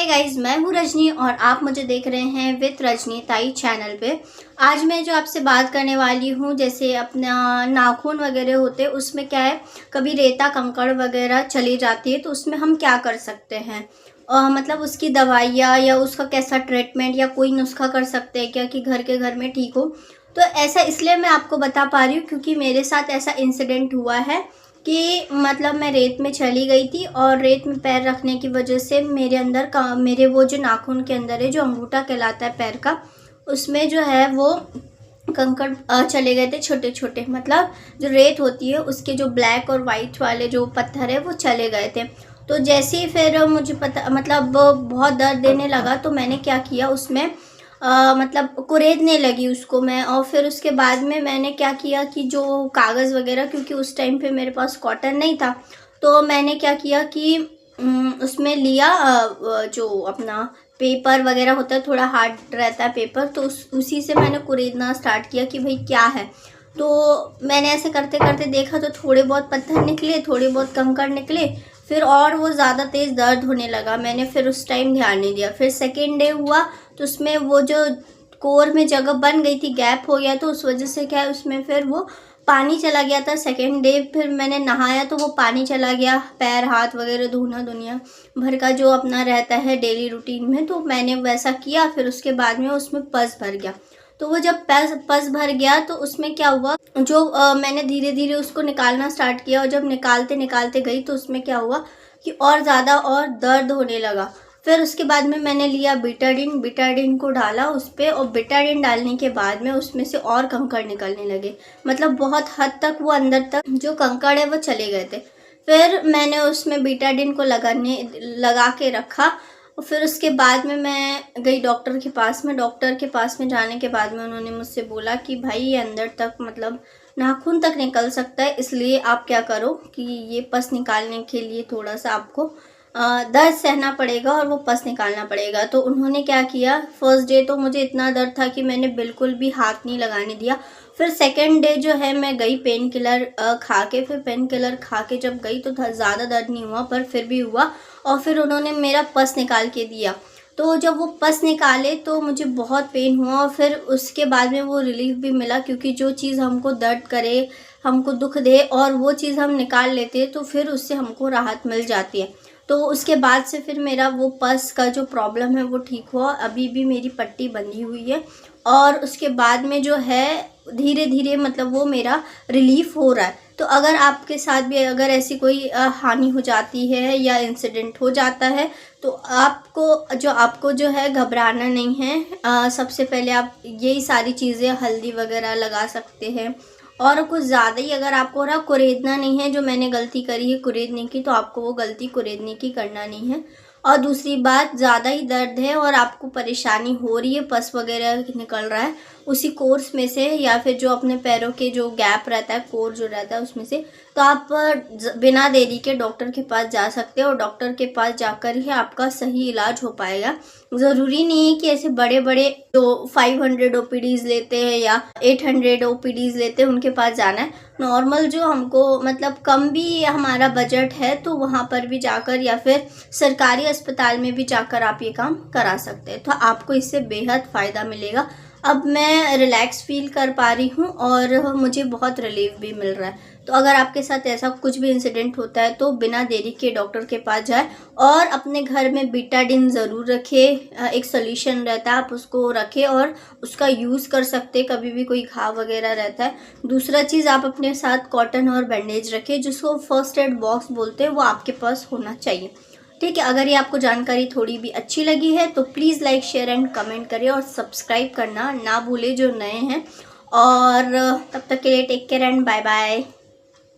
Guys, मैं हूँ रजनी और आप मुझे देख रहे हैं विद रजनी ताई चैनल पे। आज मैं जो आपसे बात करने वाली हूँ, जैसे अपना नाखून वगैरह होते हैं उसमें क्या है, कभी रेता कंकड़ वगैरह चली जाती है तो उसमें हम क्या कर सकते हैं। मतलब उसकी दवाइयाँ या उसका कैसा ट्रीटमेंट या कोई नुस्खा कर सकते हैं क्या कि घर के घर में ठीक हो। तो ऐसा इसलिए मैं आपको बता पा रही हूँ क्योंकि मेरे साथ ऐसा इंसिडेंट हुआ है कि मतलब मैं रेत में चली गई थी और रेत में पैर रखने की वजह से मेरे अंदर का मेरे वो जो नाखून के अंदर है, जो अंगूठा कहलाता है पैर का, उसमें जो है वो कंकड़ चले गए थे छोटे छोटे। मतलब जो रेत होती है उसके जो ब्लैक और वाइट वाले जो पत्थर है वो चले गए थे। तो जैसे ही फिर मुझे पता मतलब बहुत दर्द देने लगा तो मैंने क्या किया, उसमें मतलब कुरेदने लगी उसको मैं। और फिर उसके बाद में मैंने क्या किया कि जो कागज़ वगैरह, क्योंकि उस टाइम पे मेरे पास कॉटन नहीं था, तो मैंने क्या किया कि उसमें लिया जो अपना पेपर वगैरह होता है, थोड़ा हार्ड रहता है पेपर, तो उसी से मैंने कुरेदना स्टार्ट किया कि भाई क्या है। तो मैंने ऐसे करते करते देखा तो थोड़े बहुत पत्थर निकले, थोड़े बहुत कंकड़ निकले। फिर और वो ज़्यादा तेज़ दर्द होने लगा। मैंने फिर उस टाइम ध्यान नहीं दिया। फिर सेकेंड डे हुआ तो उसमें वो जो कोर में जगह बन गई थी, गैप हो गया, तो उस वजह से क्या है उसमें फिर वो पानी चला गया था। सेकेंड डे फिर मैंने नहाया तो वो पानी चला गया, पैर हाथ वगैरह धोना दुनिया भर का जो अपना रहता है डेली रूटीन में, तो मैंने वैसा किया। फिर उसके बाद में उसमें पस भर गया। तो वो जब पस भर गया तो उसमें क्या हुआ, जो मैंने धीरे धीरे उसको निकालना स्टार्ट किया और जब निकालते निकालते गई तो उसमें क्या हुआ कि और ज़्यादा और दर्द होने लगा। फिर उसके बाद में मैंने लिया बिटाडिन को डाला उस पर, और बिटाडिन डालने के बाद में उसमें से और कंकड़ निकलने लगे। मतलब बहुत हद तक वो अंदर तक जो कंकड़ है वो चले गए थे। फिर मैंने उसमें बिटाडिन को लगा के रखा। और फिर उसके बाद में मैं गई डॉक्टर के पास में। डॉक्टर के पास में जाने के बाद में उन्होंने मुझसे बोला कि भाई ये अंदर तक मतलब नाखून तक निकल सकता है, इसलिए आप क्या करो कि ये पस निकालने के लिए थोड़ा सा आपको दर्द सहना पड़ेगा और वो पस निकालना पड़ेगा। तो उन्होंने क्या किया, फर्स्ट डे तो मुझे इतना दर्द था कि मैंने बिल्कुल भी हाथ नहीं लगाने दिया। फिर सेकेंड डे जो है मैं गई पेन किलर खा के। फिर पेन किलर खा के जब गई तो ज़्यादा दर्द नहीं हुआ, पर फिर भी हुआ। और फिर उन्होंने मेरा पस निकाल के दिया। तो जब वो पस निकाले तो मुझे बहुत पेन हुआ और फिर उसके बाद में वो रिलीफ भी मिला, क्योंकि जो चीज़ हमको दर्द करे, हमको दुख दे और वो चीज़ हम निकाल लेते हैं तो फिर उससे हमको राहत मिल जाती है। तो उसके बाद से फिर मेरा वो पस का जो प्रॉब्लम है वो ठीक हुआ। अभी भी मेरी पट्टी बंधी हुई है और उसके बाद में जो है धीरे धीरे मतलब वो मेरा रिलीफ हो रहा है। तो अगर आपके साथ भी अगर ऐसी कोई हानि हो जाती है या इंसिडेंट हो जाता है तो आपको जो है घबराना नहीं है। सबसे पहले आप यही सारी चीज़ें हल्दी वगैरह लगा सकते हैं। और कुछ ज़्यादा ही अगर आपको ना कुरेदना नहीं है, जो मैंने गलती करी है कुरेदने की, तो आपको वो गलती कुरेदने की करना नहीं है। और दूसरी बात, ज़्यादा ही दर्द है और आपको परेशानी हो रही है, पस वगैरह निकल रहा है उसी कोर्स में से या फिर जो अपने पैरों के जो गैप रहता है, कोर जो रहता है उसमें से, तो आप बिना देरी के डॉक्टर के पास जा सकते हो और डॉक्टर के पास जाकर ही आपका सही इलाज हो पाएगा। ज़रूरी नहीं है कि ऐसे बड़े बड़े जो 500 ओपीडीज़ लेते हैं या 800 ओपीडीज़ लेते हैं उनके पास जाना है। नॉर्मल जो हमको मतलब कम भी हमारा बजट है तो वहाँ पर भी जाकर या फिर सरकारी अस्पताल में भी जाकर आप ये काम करा सकते हैं। तो आपको इससे बेहद फ़ायदा मिलेगा। अब मैं रिलैक्स फील कर पा रही हूँ और मुझे बहुत रिलीफ भी मिल रहा है। तो अगर आपके साथ ऐसा कुछ भी इंसिडेंट होता है तो बिना देरी के डॉक्टर के पास जाए और अपने घर में बिटाडिन ज़रूर रखें। एक सोल्यूशन रहता है, आप उसको रखें और उसका यूज़ कर सकते हैं कभी भी कोई घाव वगैरह रहता है। दूसरा चीज़, आप अपने साथ कॉटन और बैंडेज रखें, जिसको फर्स्ट एड बॉक्स बोलते हैं, वो आपके पास होना चाहिए। ठीक है। अगर ये आपको जानकारी थोड़ी भी अच्छी लगी है तो please like share and comment करिए और सब्सक्राइब करना ना भूले जो नए हैं। और तब तक के लिए take care and bye bye.